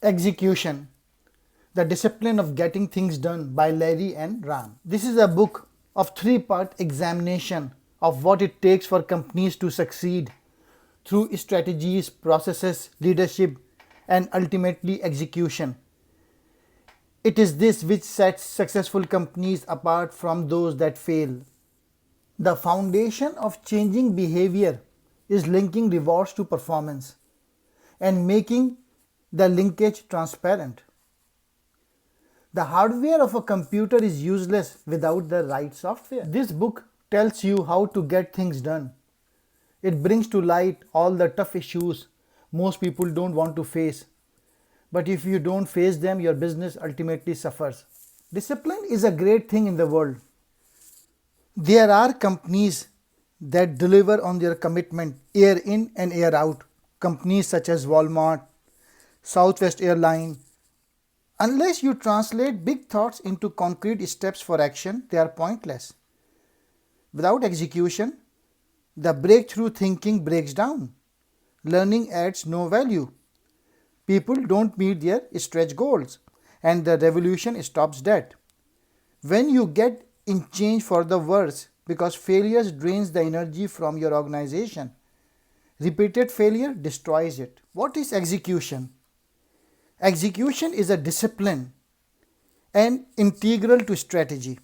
Execution, The Discipline of Getting Things Done by Larry and Charan. This is a book of three-part examination of what it takes for companies to succeed through strategies, processes, leadership, and ultimately execution. It is this which sets successful companies apart from those that fail. The foundation of changing behavior is linking rewards to performance and making the linkage transparent. The hardware of a computer is useless without the right software. This book tells you how to get things done. It brings to light all the tough issues most people don't want to face. But if you don't face them, your business ultimately suffers. Discipline is a great thing in the world. There are companies that deliver on their commitment year in and year out. Companies such as Walmart, Southwest Airlines. Unless you translate big thoughts into concrete steps for action, they are pointless. Without execution, the breakthrough thinking breaks down. Learning adds no value. People don't meet their stretch goals, and the revolution stops dead. When you get in change for the worse, because failures drains the energy from your organization, repeated failure destroys it. What is execution? Execution is a discipline and integral to strategy.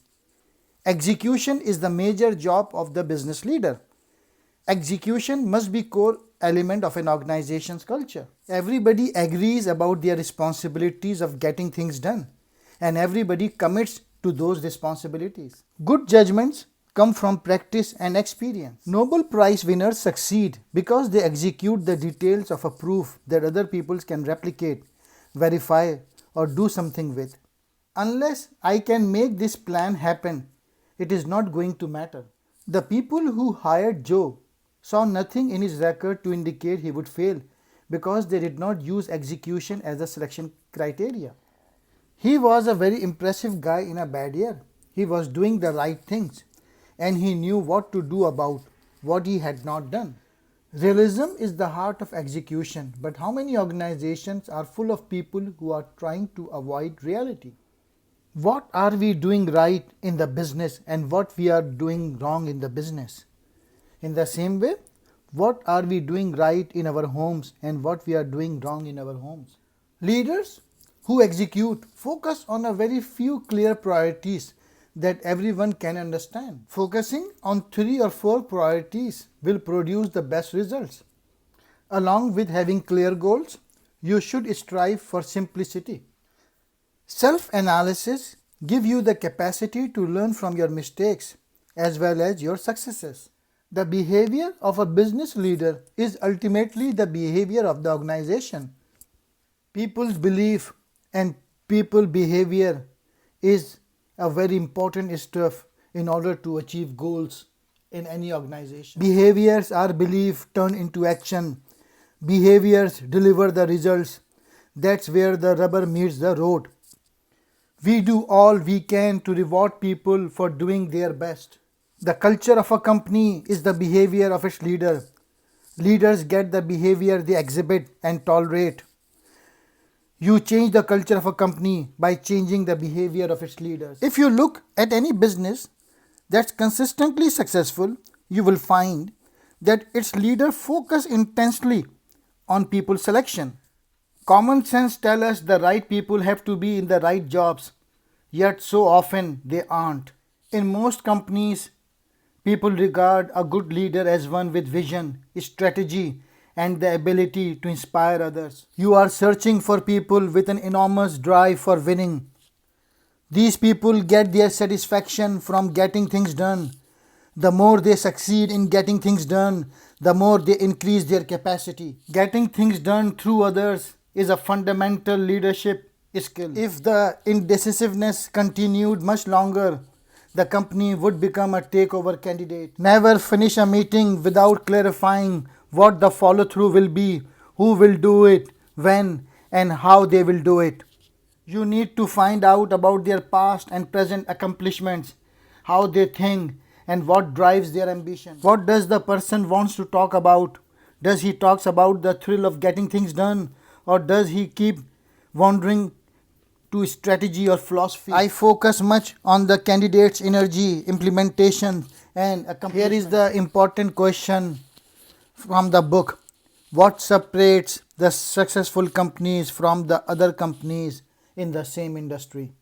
Execution is the major job of the business leader. Execution must be core element of an organization's culture. Everybody agrees about their responsibilities of getting things done, and everybody commits to those responsibilities. Good judgments come from practice and experience. Nobel Prize winners succeed because they execute the details of a proof that other people can replicate, verify, or do something with. Unless I can make this plan happen, it is not going to matter. The people who hired Joe saw nothing in his record to indicate he would fail because they did not use execution as a selection criteria. He was a very impressive guy in a bad year. He was doing the right things and he knew what to do about what he had not done. Realism is the heart of execution, but how many organizations are full of people who are trying to avoid reality? What are we doing right in the business and what we are doing wrong in the business? In the same way, what are we doing right in our homes and what we are doing wrong in our homes? Leaders who execute focus on a very few clear priorities that everyone can understand. Focusing on 3 or 4 priorities will produce the best results. Along with having clear goals, you should strive for simplicity. Self-analysis gives you the capacity to learn from your mistakes as well as your successes. The behavior of a business leader is ultimately the behavior of the organization. People's belief and people behavior is a very important stuff in order to achieve goals in any organization. Behaviors are belief turned into action. Behaviors deliver the results. That's where the rubber meets the road. We do all we can to reward people for doing their best. The culture of a company is the behavior of its leader. Leaders get the behavior they exhibit and tolerate. You change the culture of a company by changing the behavior of its leaders. If you look at any business that's consistently successful, you will find that its leaders focus intensely on people selection. Common sense tells us the right people have to be in the right jobs, yet so often they aren't. In most companies, people regard a good leader as one with vision, strategy, and the ability to inspire others. You are searching for people with an enormous drive for winning. These people get their satisfaction from getting things done. The more they succeed in getting things done, the more they increase their capacity. Getting things done through others is a fundamental leadership skill. If the indecisiveness continued much longer, the company would become a takeover candidate. Never finish a meeting without clarifying what the follow-through will be, who will do it, when, and how they will do it. You need to find out about their past and present accomplishments, how they think, and what drives their ambition. What does the person wants to talk about? Does he talks about the thrill of getting things done, or does he keep wandering to strategy or philosophy. I focus much on the candidate's energy, implementation, and accomplishment. Here is the important question from the book. What separates the successful companies from the other companies in the same industry?